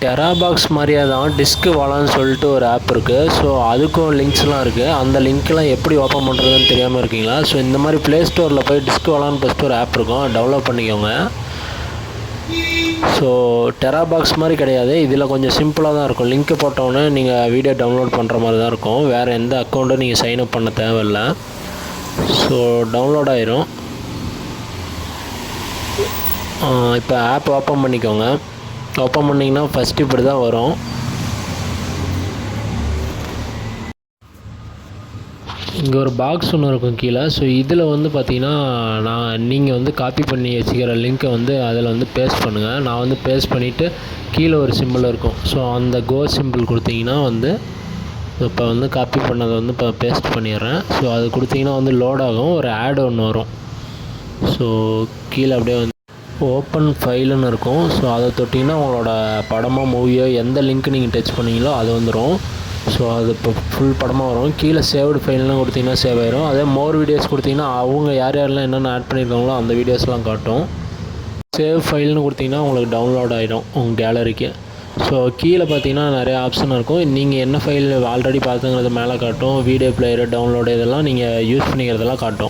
டெராபாக்ஸ் மாதிரியே தான் டிஸ்க் வாலான்னு சொல்லிட்டு ஒரு ஆப் இருக்குது. ஸோ அதுக்கும் லிங்க்ஸ்லாம் இருக்குது. அந்த லிங்க்லாம் எப்படி ஓப்பன் பண்ணுறதுன்னு தெரியாமல் இருக்கீங்களா? ஸோ இந்த மாதிரி ப்ளே ஸ்டோரில் போய் டிஸ்க் வாலான்னு ஃபஸ்ட்டு ஒரு ஆப் இருக்கும், டவுன்லோட் பண்ணிக்கோங்க. ஸோ டெராபாக்ஸ் மாதிரி கிடையாது, இதில் கொஞ்சம் சிம்பிளாக தான் இருக்கும். லிங்க்கு போட்டோன்னே நீங்கள் வீடியோ டவுன்லோட் பண்ணுற மாதிரி தான் இருக்கும். வேறு எந்த அக்கௌண்ட்டும் நீங்கள் சைன்அப் பண்ண தேவையில்லை. ஸோ டவுன்லோட் ஆயிரும். இப்போ ஆப் ஓப்பன் பண்ணிக்கோங்க. ஓப்பன் பண்ணிங்கன்னா ஃபஸ்ட்டு இப்படி தான் வரும். இங்கே ஒரு பாக்ஸ் ஒன்று இருக்கும் கீழே. ஸோ இதில் வந்து பார்த்திங்கன்னா நீங்கள் வந்து காப்பி பண்ணி வச்சுக்கிற லிங்க்கை வந்து அதில் வந்து பேஸ்ட் பண்ணுங்கள். நான் வந்து பேஸ்ட் பண்ணிவிட்டு கீழே ஒரு சிம்பிள் இருக்கும். ஸோ அந்த கோ சிம்பிள் கொடுத்தீங்கன்னா வந்து இப்போ வந்து காப்பி பண்ணதை வந்து இப்போ பேஸ்ட் பண்ணிடுறேன். ஸோ அது கொடுத்தீங்கன்னா வந்து லோட் ஆகும், ஒரு ஆட் ஒன்று வரும். ஸோ கீழே அப்படியே வந்து ஓப்பன் ஃபைலுன்னு இருக்கும். ஸோ அதை தொட்டிங்கன்னா உங்களோட படமோ மூவியோ எந்த லிங்க் நீங்கள் டச் பண்ணிங்களோ அது வந்துடும். ஸோ அது இப்போ ஃபுல் படமாக வரும். கீழே சேவ்டு ஃபைல்னு கொடுத்திங்கன்னா சேவ் ஆயிரும். அதே மோர் வீடியோஸ் கொடுத்திங்கன்னா அவங்க யார் யாரெல்லாம் என்னென்ன ஆட் பண்ணியிருக்காங்களோ அந்த வீடியோஸ்லாம் காட்டும். சேவ் ஃபைல்னு கொடுத்திங்கன்னா உங்களுக்கு டவுன்லோட் ஆகிடும் உங்கள் கேலரிக்கு. ஸோ கீழே பார்த்தீங்கன்னா நிறைய ஆப்ஷன் இருக்கும். நீங்கள் என்ன ஃபைல் ஆல்ரெடி பார்த்துங்கிறது மேலே காட்டும். வீடியோ பிளேயரு, டவுன்லோடு இதெல்லாம் நீங்கள் யூஸ் பண்ணிக்கிறதெல்லாம் காட்டும்.